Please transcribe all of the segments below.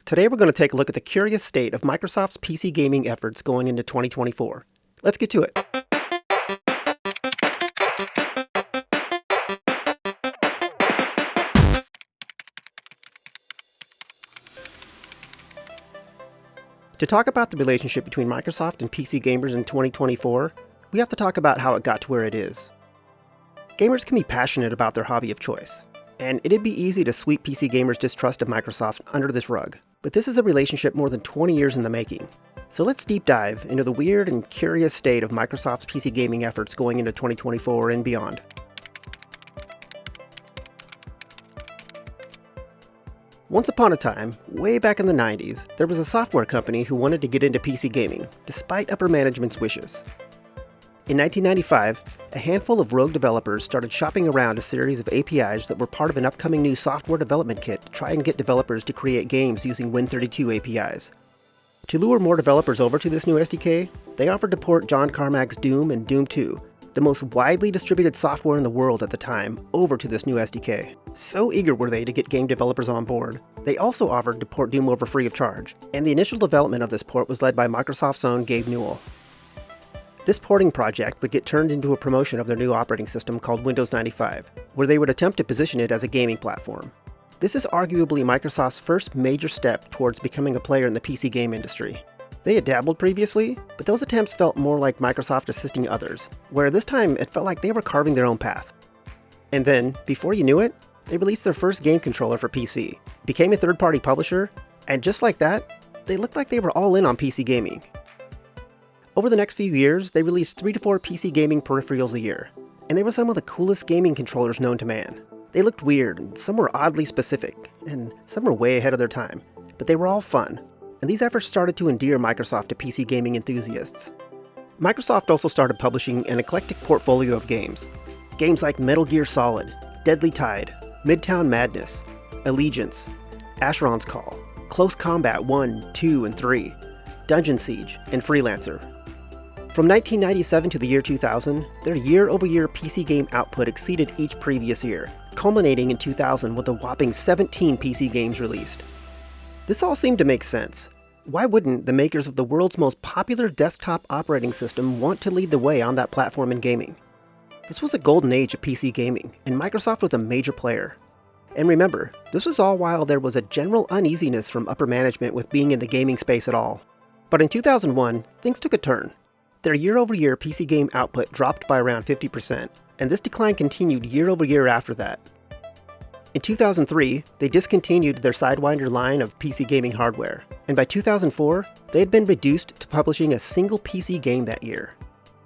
Today we're going to take a look at the curious state of Microsoft's PC gaming efforts going into 2024. Let's get to it. To talk about the relationship between Microsoft and PC gamers in 2024, we have to talk about how it got to where it is. Gamers can be passionate about their hobby of choice, and it'd be easy to sweep PC gamers' distrust of Microsoft under this rug. But this is a relationship more than 20 years in the making. So let's deep dive into the weird and curious state of Microsoft's PC gaming efforts going into 2024 and beyond. Once upon a time, way back in the 90s, there was a software company who wanted to get into PC gaming, despite upper management's wishes. In 1995, a handful of rogue developers started shopping around a series of APIs that were part of an upcoming new software development kit to try and get developers to create games using Win32 APIs. To lure more developers over to this new SDK, they offered to port John Carmack's Doom and Doom 2, the most widely distributed software in the world at the time, over to this new SDK. So eager were they to get game developers on board, they also offered to port Doom over free of charge, and the initial development of this port was led by Microsoft's own Gabe Newell. This porting project would get turned into a promotion of their new operating system called Windows 95, where they would attempt to position it as a gaming platform. This is arguably Microsoft's first major step towards becoming a player in the PC game industry. They had dabbled previously, but those attempts felt more like Microsoft assisting others, where this time it felt like they were carving their own path. And then, before you knew it, they released their first game controller for PC, became a third-party publisher, and just like that, they looked like they were all in on PC gaming. Over the next few years, they released 3 to 4 PC gaming peripherals a year, and they were some of the coolest gaming controllers known to man. They looked weird, and some were oddly specific, and some were way ahead of their time, but they were all fun, and these efforts started to endear Microsoft to PC gaming enthusiasts. Microsoft also started publishing an eclectic portfolio of games. Games like Metal Gear Solid, Deadly Tide, Midtown Madness, Allegiance, Asheron's Call, Close Combat 1, 2, and 3, Dungeon Siege, and Freelancer. From 1997 to the year 2000, their year-over-year PC game output exceeded each previous year, culminating in 2000 with a whopping 17 PC games released. This all seemed to make sense. Why wouldn't the makers of the world's most popular desktop operating system want to lead the way on that platform in gaming? This was a golden age of PC gaming, and Microsoft was a major player. And remember, this was all while there was a general uneasiness from upper management with being in the gaming space at all. But in 2001, things took a turn. Their year-over-year PC game output dropped by around 50%, and this decline continued year-over-year after that. In 2003, they discontinued their Sidewinder line of PC gaming hardware, and by 2004, they had been reduced to publishing a single PC game that year.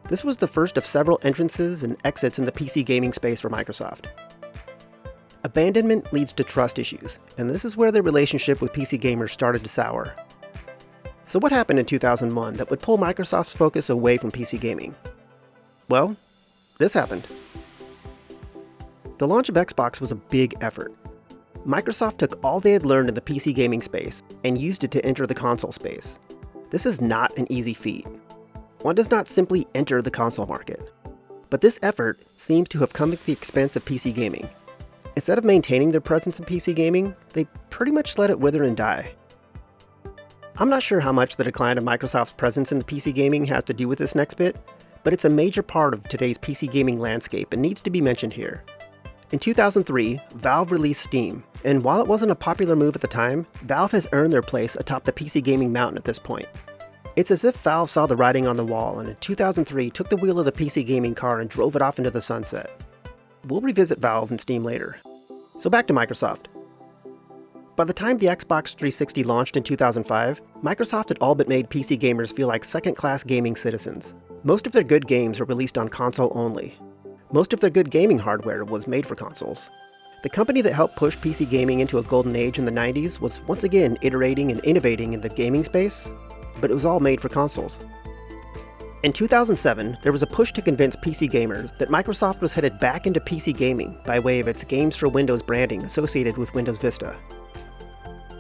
This was the first of several entrances and exits in the PC gaming space for Microsoft. Abandonment leads to trust issues, and this is where their relationship with PC gamers started to sour. So what happened in 2001 that would pull Microsoft's focus away from PC gaming? Well, this happened. The launch of Xbox was a big effort. Microsoft took all they had learned in the PC gaming space and used it to enter the console space. This is not an easy feat. One does not simply enter the console market. But this effort seems to have come at the expense of PC gaming. Instead of maintaining their presence in PC gaming, they pretty much let it wither and die. I'm not sure how much the decline of Microsoft's presence in the PC gaming has to do with this next bit, but it's a major part of today's PC gaming landscape and needs to be mentioned here. In 2003, Valve released Steam, and while it wasn't a popular move at the time, Valve has earned their place atop the PC gaming mountain at this point. It's as if Valve saw the writing on the wall and in 2003 took the wheel of the PC gaming car and drove it off into the sunset. We'll revisit Valve and Steam later. So back to Microsoft. By the time the Xbox 360 launched in 2005, Microsoft had all but made PC gamers feel like second-class gaming citizens. Most of their good games were released on console only. Most of their good gaming hardware was made for consoles. The company that helped push PC gaming into a golden age in the 90s was once again iterating and innovating in the gaming space, but it was all made for consoles. In 2007, there was a push to convince PC gamers that Microsoft was headed back into PC gaming by way of its Games for Windows branding associated with Windows Vista.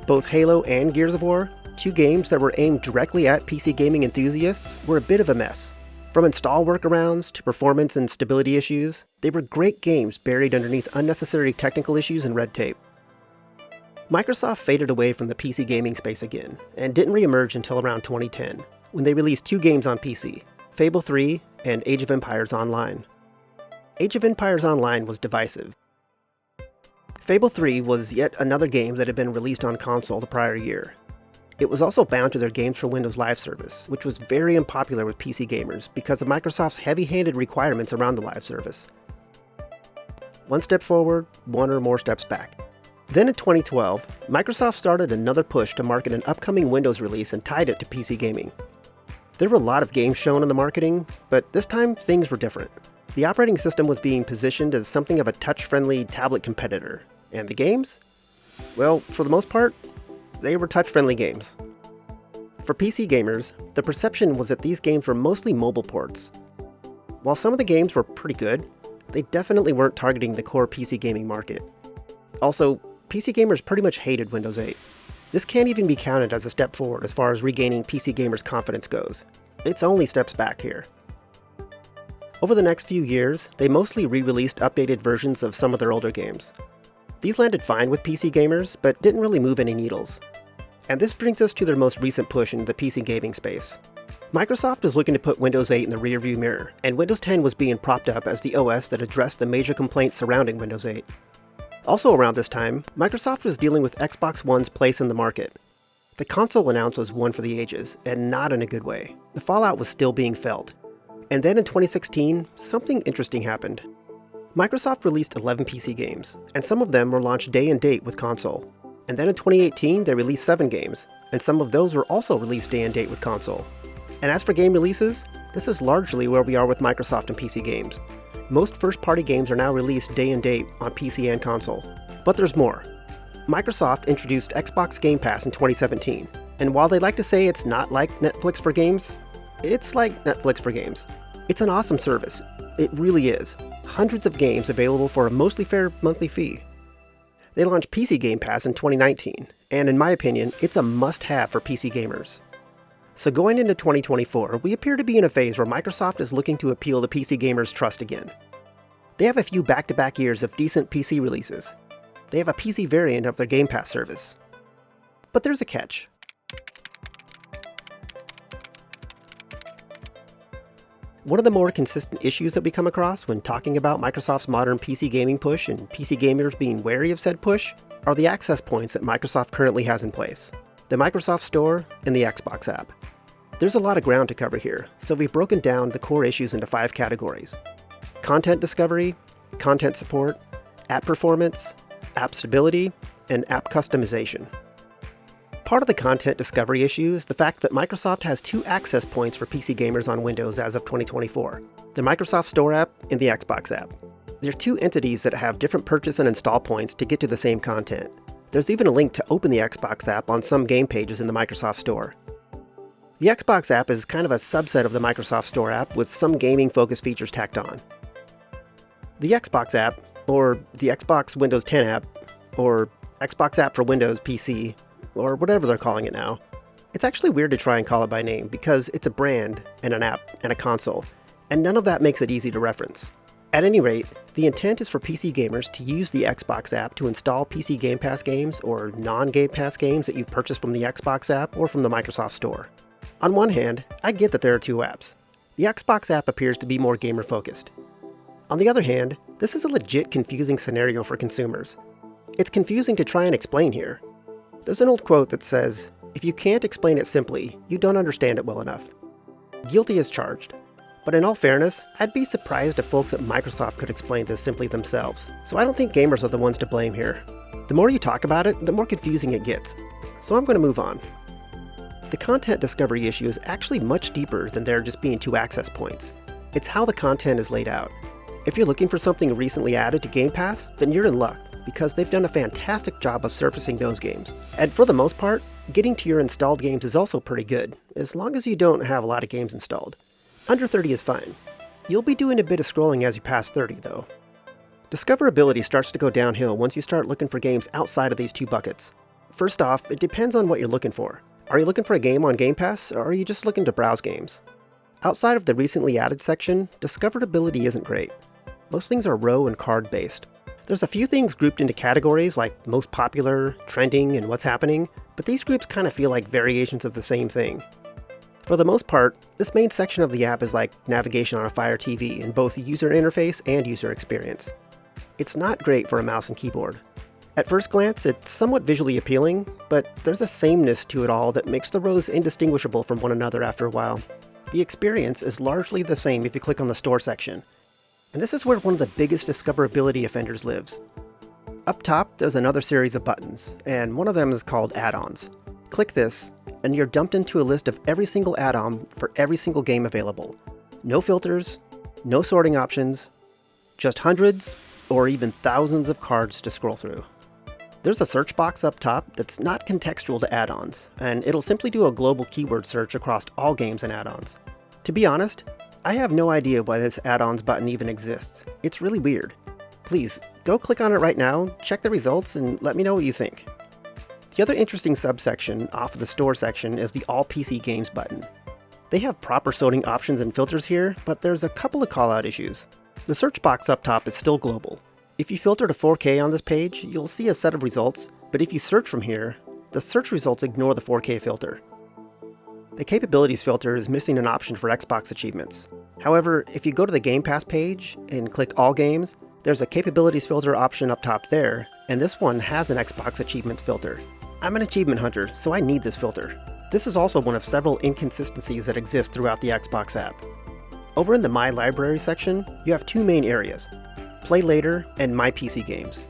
Both Halo and Gears of War, two games that were aimed directly at PC gaming enthusiasts, were a bit of a mess. From install workarounds to performance and stability issues, they were great games buried underneath unnecessary technical issues and red tape. Microsoft faded away from the PC gaming space again, and didn't re-emerge until around 2010, when they released 2 games on PC, Fable 3 and Age of Empires Online. Age of Empires Online was divisive. Fable 3 was yet another game that had been released on console the prior year. It was also bound to their Games for Windows Live service, which was very unpopular with PC gamers because of Microsoft's heavy-handed requirements around the live service. One step forward, one or more steps back. Then in 2012, Microsoft started another push to market an upcoming Windows release and tied it to PC gaming. There were a lot of games shown in the marketing, but this time things were different. The operating system was being positioned as something of a touch-friendly tablet competitor, and the games? Well, for the most part, they were touch-friendly games. For PC gamers, the perception was that these games were mostly mobile ports. While some of the games were pretty good, they definitely weren't targeting the core PC gaming market. Also, PC gamers pretty much hated Windows 8. This can't even be counted as a step forward as far as regaining PC gamers' confidence goes. It's only steps back here. Over the next few years, they mostly re-released updated versions of some of their older games. These landed fine with PC gamers, but didn't really move any needles. And this brings us to their most recent push into the PC gaming space. Microsoft was looking to put Windows 8 in the rearview mirror, and Windows 10 was being propped up as the OS that addressed the major complaints surrounding Windows 8. Also around this time, Microsoft was dealing with Xbox One's place in the market. The console announced was one for the ages, and not in a good way. The fallout was still being felt. And then in 2016, something interesting happened. Microsoft released 11 PC games, and some of them were launched day and date with console. And then in 2018, they released 7 games, and some of those were also released day and date with console. And as for game releases, this is largely where we are with Microsoft and PC games. Most first-party games are now released day and date on PC and console. But there's more. Microsoft introduced Xbox Game Pass in 2017, and while they like to say it's not like Netflix for games, it's like Netflix for games. It's an awesome service. It really is. Hundreds of games available for a mostly fair monthly fee. They launched PC Game Pass in 2019, and in my opinion, it's a must-have for PC gamers. So going into 2024, we appear to be in a phase where Microsoft is looking to appeal to PC gamers' trust again. They have a few back-to-back years of decent PC releases. They have a PC variant of their Game Pass service. But there's a catch. One of the more consistent issues that we come across when talking about Microsoft's modern PC gaming push and PC gamers being wary of said push are the access points that Microsoft currently has in place. The Microsoft Store and the Xbox app. There's a lot of ground to cover here, so we've broken down the core issues into 5 categories: content discovery, content support, app performance, app stability, and app customization. Part of the content discovery issue is the fact that Microsoft has 2 access points for PC gamers on Windows as of 2024, the Microsoft Store app and the Xbox app. They're 2 entities that have different purchase and install points to get to the same content. There's even a link to open the Xbox app on some game pages in the Microsoft Store. The Xbox app is kind of a subset of the Microsoft Store app with some gaming-focused features tacked on. The Xbox app, or the Xbox Windows 10 app, or Xbox app for Windows PC, or whatever they're calling it now. It's actually weird to try and call it by name because it's a brand and an app and a console, and none of that makes it easy to reference. At any rate, the intent is for PC gamers to use the Xbox app to install PC Game Pass games or non-Game Pass games that you've purchased from the Xbox app or from the Microsoft Store. On one hand, I get that there are 2 apps. The Xbox app appears to be more gamer-focused. On the other hand, this is a legit confusing scenario for consumers. It's confusing to try and explain here. There's an old quote that says, "If you can't explain it simply, you don't understand it well enough." Guilty as charged. But in all fairness, I'd be surprised if folks at Microsoft could explain this simply themselves, so I don't think gamers are the ones to blame here. The more you talk about it, the more confusing it gets. So I'm going to move on. The content discovery issue is actually much deeper than there just being 2 access points. It's how the content is laid out. If you're looking for something recently added to Game Pass, then you're in luck, because they've done a fantastic job of surfacing those games. And for the most part, getting to your installed games is also pretty good, as long as you don't have a lot of games installed. Under 30 is fine. You'll be doing a bit of scrolling as you pass 30, though. Discoverability starts to go downhill once you start looking for games outside of these 2 buckets. First off, it depends on what you're looking for. Are you looking for a game on Game Pass, or are you just looking to browse games? Outside of the recently added section, discoverability isn't great. Most things are row and card based. There's a few things grouped into categories like most popular, trending, and what's happening, but these groups kind of feel like variations of the same thing. For the most part, this main section of the app is like navigation on a Fire TV in both user interface and user experience. It's not great for a mouse and keyboard. At first glance, it's somewhat visually appealing, but there's a sameness to it all that makes the rows indistinguishable from one another after a while. The experience is largely the same if you click on the store section. And this is where one of the biggest discoverability offenders lives. Up top, there's another series of buttons, and one of them is called add-ons. Click this, and you're dumped into a list of every single add-on for every single game available. No filters, no sorting options, just hundreds or even thousands of cards to scroll through. There's a search box up top that's not contextual to add-ons, and it'll simply do a global keyword search across all games and add-ons. To be honest, I have no idea why this add-ons button even exists. It's really weird. Please, go click on it right now, check the results, and let me know what you think. The other interesting subsection off of the store section is the All PC Games button. They have proper sorting options and filters here, but there's a couple of callout issues. The search box up top is still global. If you filter to 4K on this page, you'll see a set of results, but if you search from here, the search results ignore the 4K filter. The capabilities filter is missing an option for Xbox achievements. However, if you go to the Game Pass page and click All Games, there's a capabilities filter option up top there, and this one has an Xbox achievements filter. I'm an achievement hunter, so I need this filter. This is also one of several inconsistencies that exist throughout the Xbox app. Over in the My Library section, you have two main areas: Play Later and My PC Games.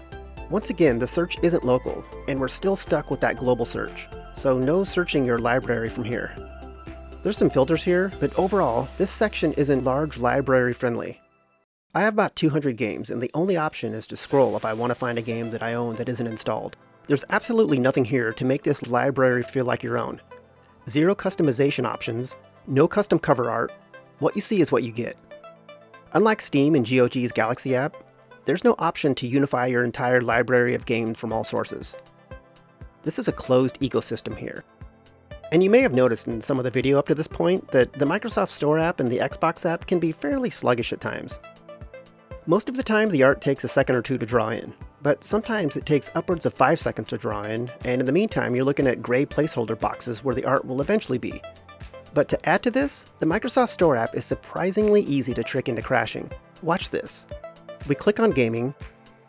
Once again, the search isn't local, and we're still stuck with that global search, so no searching your library from here. There's some filters here, but overall, this section isn't large library friendly. I have about 200 games, and the only option is to scroll if I want to find a game that I own that isn't installed. There's absolutely nothing here to make this library feel like your own. Zero customization options, no custom cover art, what you see is what you get. Unlike Steam and GOG's Galaxy app, there's no option to unify your entire library of games from all sources. This is a closed ecosystem here. And you may have noticed in some of the video up to this point that the Microsoft Store app and the Xbox app can be fairly sluggish at times. Most of the time the art takes a second or two to draw in, but sometimes it takes upwards of 5 seconds to draw in, and in the meantime you're looking at gray placeholder boxes where the art will eventually be. But to add to this, the Microsoft Store app is surprisingly easy to trick into crashing. Watch this. We click on Gaming,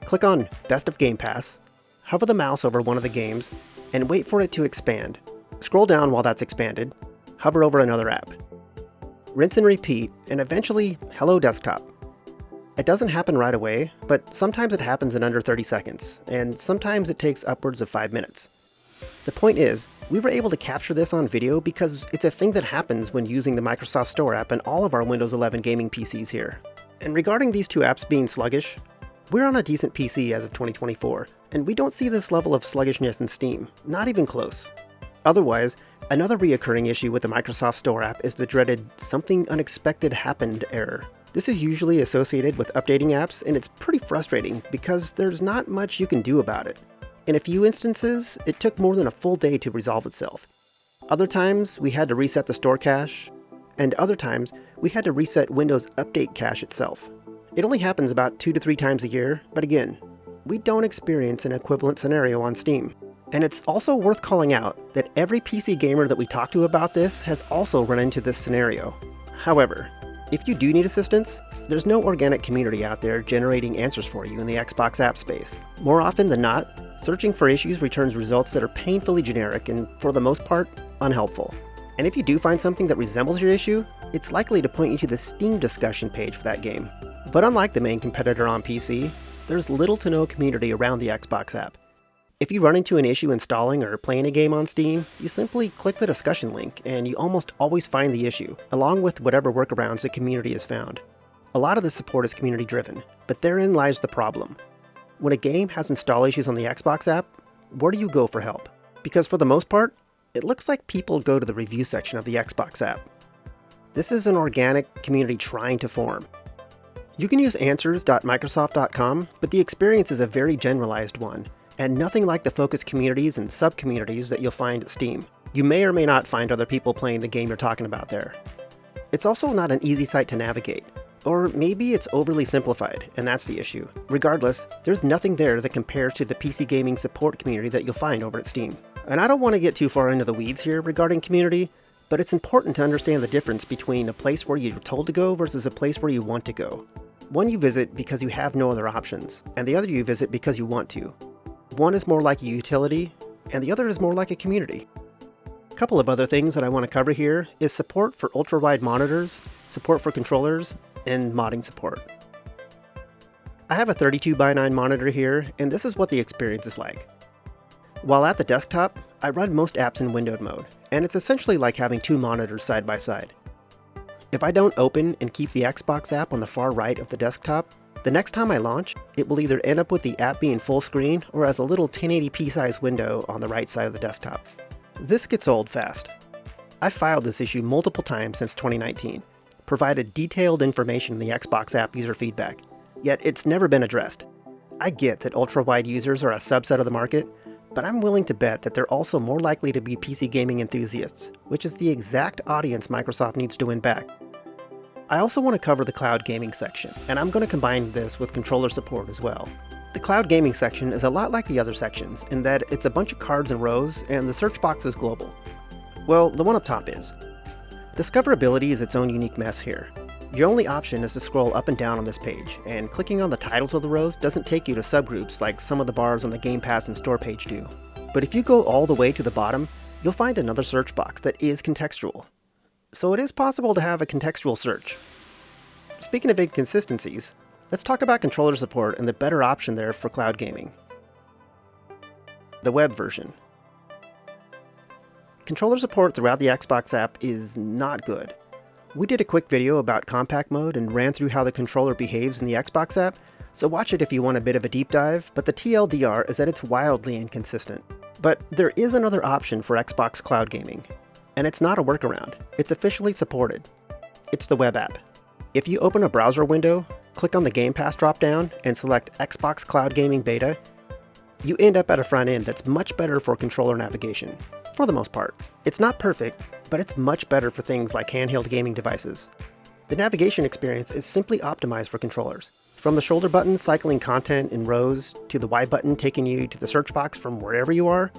click on Best of Game Pass, hover the mouse over one of the games, and wait for it to expand. Scroll down while that's expanded, hover over another app. Rinse and repeat, and eventually, hello desktop. It doesn't happen right away, but sometimes it happens in under 30 seconds, and sometimes it takes upwards of 5 minutes. The point is, we were able to capture this on video because it's a thing that happens when using the Microsoft Store app and all of our Windows 11 gaming PCs here. And regarding these two apps being sluggish, we're on a decent PC as of 2024, and we don't see this level of sluggishness in Steam, not even close. Otherwise, another reoccurring issue with the Microsoft Store app is the dreaded "something unexpected happened" error. This is usually associated with updating apps, and it's pretty frustrating because there's not much you can do about it. In a few instances, it took more than a full day to resolve itself. Other times, we had to reset the store cache, and other times, we had to reset Windows Update cache itself. It only happens about 2 to 3 times a year, but again, we don't experience an equivalent scenario on Steam. And it's also worth calling out that every PC gamer that we talk to about this has also run into this scenario. However, if you do need assistance, there's no organic community out there generating answers for you in the Xbox app space. More often than not, searching for issues returns results that are painfully generic and, for the most part, unhelpful. And if you do find something that resembles your issue, it's likely to point you to the Steam discussion page for that game. But unlike the main competitor on PC, there's little to no community around the Xbox app. If you run into an issue installing or playing a game on Steam, you simply click the discussion link and you almost always find the issue, along with whatever workarounds the community has found. A lot of the support is community driven, but therein lies the problem. When a game has install issues on the Xbox app, where do you go for help? Because for the most part, it looks like people go to the review section of the Xbox app. This is an organic community trying to form. You can use answers.microsoft.com, but the experience is a very generalized one, and nothing like the focused communities and sub-communities that you'll find at Steam. You may or may not find other people playing the game you're talking about there. It's also not an easy site to navigate. Or maybe it's overly simplified, and that's the issue. Regardless, there's nothing there that compares to the PC gaming support community that you'll find over at Steam. And I don't want to get too far into the weeds here regarding community, but it's important to understand the difference between a place where you're told to go versus a place where you want to go. One you visit because you have no other options, and the other you visit because you want to. One is more like a utility, and the other is more like a community. A couple of other things that I want to cover here is support for ultra-wide monitors, support for controllers, and modding support. I have a 32:9 monitor here, and this is what the experience is like. While at the desktop, I run most apps in windowed mode, and it's essentially like having two monitors side by side. If I don't open and keep the Xbox app on the far right of the desktop, the next time I launch, it will either end up with the app being full screen or as a little 1080p size window on the right side of the desktop. This gets old fast. I've filed this issue multiple times since 2019, provided detailed information in the Xbox app user feedback, yet it's never been addressed. I get that ultra-wide users are a subset of the market, but I'm willing to bet that they're also more likely to be PC gaming enthusiasts, which is the exact audience Microsoft needs to win back. I also want to cover the cloud gaming section, and I'm going to combine this with controller support as well. The cloud gaming section is a lot like the other sections in that it's a bunch of cards and rows, and the search box is global. Well, the one up top is. Discoverability is its own unique mess here. Your only option is to scroll up and down on this page, and clicking on the titles of the rows doesn't take you to subgroups like some of the bars on the Game Pass and Store page do. But if you go all the way to the bottom, you'll find another search box that is contextual. So it is possible to have a contextual search. Speaking of inconsistencies, let's talk about controller support and the better option there for cloud gaming. The web version. Controller support throughout the Xbox app is not good. We did a quick video about compact mode and ran through how the controller behaves in the Xbox app, so watch it if you want a bit of a deep dive, but the TLDR is that it's wildly inconsistent. But there is another option for Xbox cloud gaming, and it's not a workaround, it's officially supported. It's the web app. If you open a browser window, click on the Game Pass dropdown, and select Xbox Cloud Gaming Beta, you end up at a front end that's much better for controller navigation, for the most part. It's not perfect, but it's much better for things like handheld gaming devices. The navigation experience is simply optimized for controllers. From the shoulder button cycling content in rows, to the Y button taking you to the search box from wherever you are,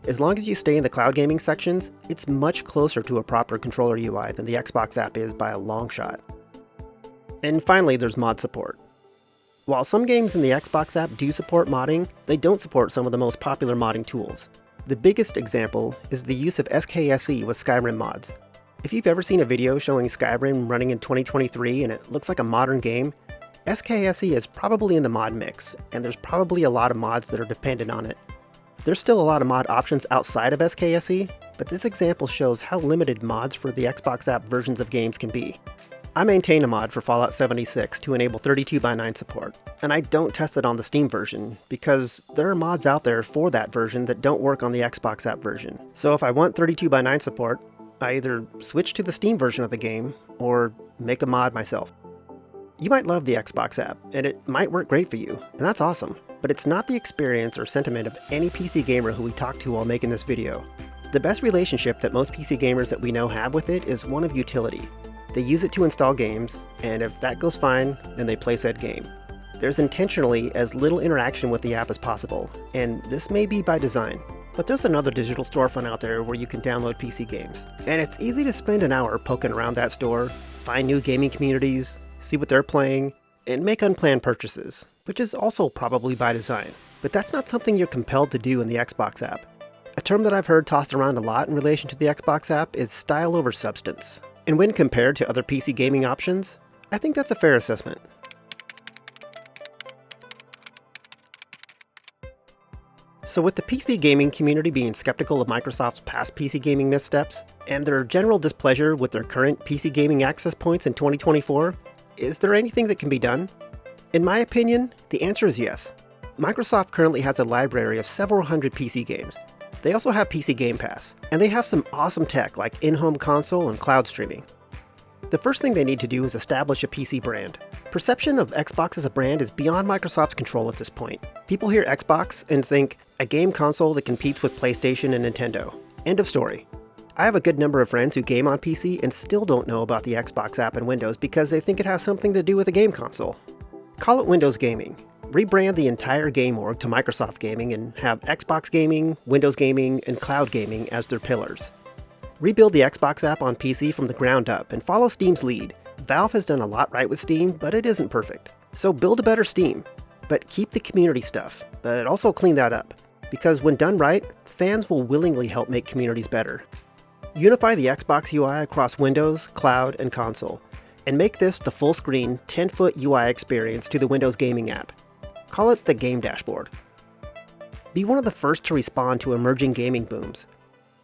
as long as you stay in the cloud gaming sections, it's much closer to a proper controller UI than the Xbox app is by a long shot. And finally, there's mod support. While some games in the Xbox app do support modding, they don't support some of the most popular modding tools. The biggest example is the use of SKSE with Skyrim mods. If you've ever seen a video showing Skyrim running in 2023 and it looks like a modern game, SKSE is probably in the mod mix, and there's probably a lot of mods that are dependent on it. There's still a lot of mod options outside of SKSE, but this example shows how limited mods for the Xbox app versions of games can be. I maintain a mod for Fallout 76 to enable 32:9 support, and I don't test it on the Steam version because there are mods out there for that version that don't work on the Xbox app version. So if I want 32:9 support, I either switch to the Steam version of the game or make a mod myself. You might love the Xbox app, and it might work great for you, and that's awesome, but it's not the experience or sentiment of any PC gamer who we talked to while making this video. The best relationship that most PC gamers that we know have with it is one of utility. They use it to install games, and if that goes fine, then they play said game. There's intentionally as little interaction with the app as possible, and this may be by design. But there's another digital storefront out there where you can download PC games, and it's easy to spend an hour poking around that store, find new gaming communities, see what they're playing, and make unplanned purchases, which is also probably by design. But that's not something you're compelled to do in the Xbox app. A term that I've heard tossed around a lot in relation to the Xbox app is style over substance. And when compared to other PC gaming options, I think that's a fair assessment. So with the PC gaming community being skeptical of Microsoft's past PC gaming missteps, and their general displeasure with their current PC gaming access points in 2024, is there anything that can be done? In my opinion, the answer is yes. Microsoft currently has a library of several hundred PC games. They also have PC Game Pass, and they have some awesome tech like in-home console and cloud streaming. The first thing they need to do is establish a PC brand. Perception of Xbox as a brand is beyond Microsoft's control at this point. People hear Xbox and think, a game console that competes with PlayStation and Nintendo. End of story. I have a good number of friends who game on PC and still don't know about the Xbox app in Windows because they think it has something to do with a game console. Call it Windows Gaming. Rebrand the entire game org to Microsoft Gaming and have Xbox Gaming, Windows Gaming, and Cloud Gaming as their pillars. Rebuild the Xbox app on PC from the ground up and follow Steam's lead. Valve has done a lot right with Steam, but it isn't perfect. So build a better Steam, but keep the community stuff, but also clean that up. Because when done right, fans will willingly help make communities better. Unify the Xbox UI across Windows, Cloud, and console, and make this the full-screen, 10-foot UI experience to the Windows Gaming app. Call it the Game Dashboard. Be one of the first to respond to emerging gaming booms.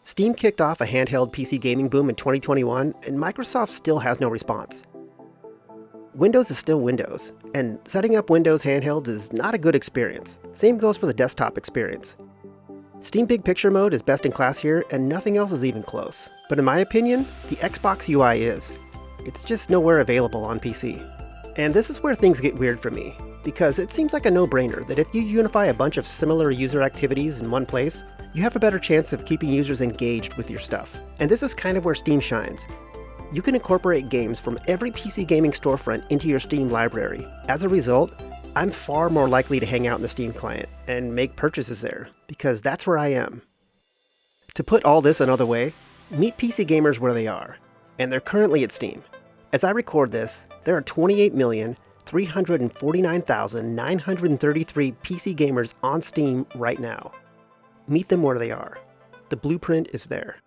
Steam kicked off a handheld PC gaming boom in 2021, and Microsoft still has no response. Windows is still Windows, and setting up Windows handhelds is not a good experience. Same goes for the desktop experience. Steam Big Picture mode is best in class here, and nothing else is even close. But in my opinion, the Xbox UI is. It's just nowhere available on PC. And this is where things get weird for me, because it seems like a no-brainer that if you unify a bunch of similar user activities in one place, you have a better chance of keeping users engaged with your stuff. And this is kind of where Steam shines. You can incorporate games from every PC gaming storefront into your Steam library. As a result, I'm far more likely to hang out in the Steam client and make purchases there, because that's where I am. To put all this another way, meet PC gamers where they are, and they're currently at Steam. As I record this, there are 28,349,933 PC gamers on Steam right now. Meet them where they are. The blueprint is there.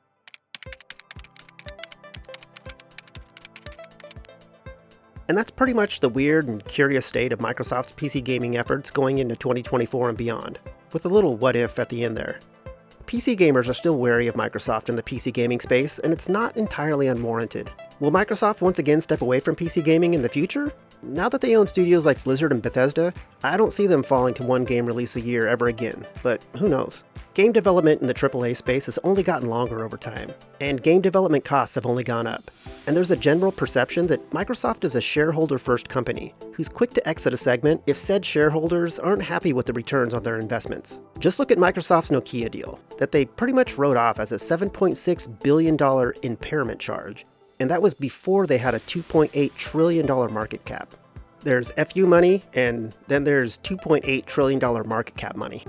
And that's pretty much the weird and curious state of Microsoft's PC gaming efforts going into 2024 and beyond, with a little what if at the end there. PC gamers are still wary of Microsoft in the PC gaming space, and it's not entirely unwarranted. Will Microsoft once again step away from PC gaming in the future? Now that they own studios like Blizzard and Bethesda, I don't see them falling to one game release a year ever again, but who knows? Game development in the AAA space has only gotten longer over time, and game development costs have only gone up. And there's a general perception that Microsoft is a shareholder-first company, who's quick to exit a segment if said shareholders aren't happy with the returns on their investments. Just look at Microsoft's Nokia deal, that they pretty much wrote off as a $7.6 billion impairment charge, and that was before they had a $2.8 trillion market cap. There's FU money, and then there's $2.8 trillion market cap money.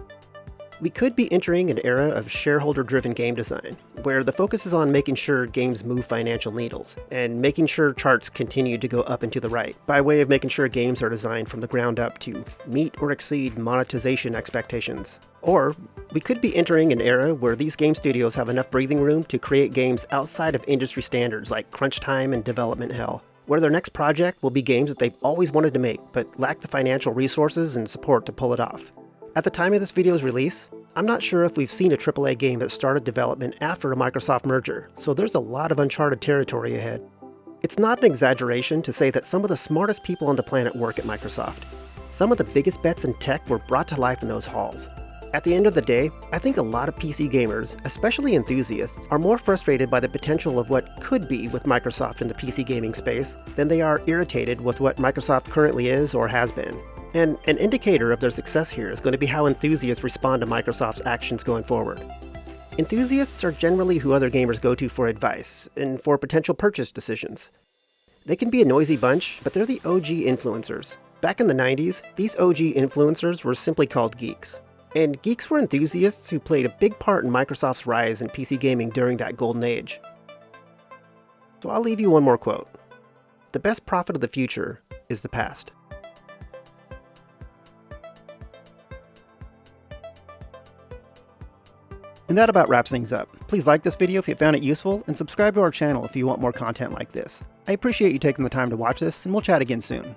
We could be entering an era of shareholder-driven game design, where the focus is on making sure games move financial needles, and making sure charts continue to go up and to the right, by way of making sure games are designed from the ground up to meet or exceed monetization expectations. Or, we could be entering an era where these game studios have enough breathing room to create games outside of industry standards like crunch time and development hell, where their next project will be games that they've always wanted to make, but lack the financial resources and support to pull it off. At the time of this video's release, I'm not sure if we've seen a AAA game that started development after a Microsoft merger, so there's a lot of uncharted territory ahead. It's not an exaggeration to say that some of the smartest people on the planet work at Microsoft. Some of the biggest bets in tech were brought to life in those halls. At the end of the day, I think a lot of PC gamers, especially enthusiasts, are more frustrated by the potential of what could be with Microsoft in the PC gaming space than they are irritated with what Microsoft currently is or has been. And an indicator of their success here is going to be how enthusiasts respond to Microsoft's actions going forward. Enthusiasts are generally who other gamers go to for advice and for potential purchase decisions. They can be a noisy bunch, but they're the OG influencers. Back in the 90s, these OG influencers were simply called geeks. And geeks were enthusiasts who played a big part in Microsoft's rise in PC gaming during that golden age. So I'll leave you one more quote. The best prophet of the future is the past. And that about wraps things up. Please like this video if you found it useful, and subscribe to our channel if you want more content like this. I appreciate you taking the time to watch this, and we'll chat again soon.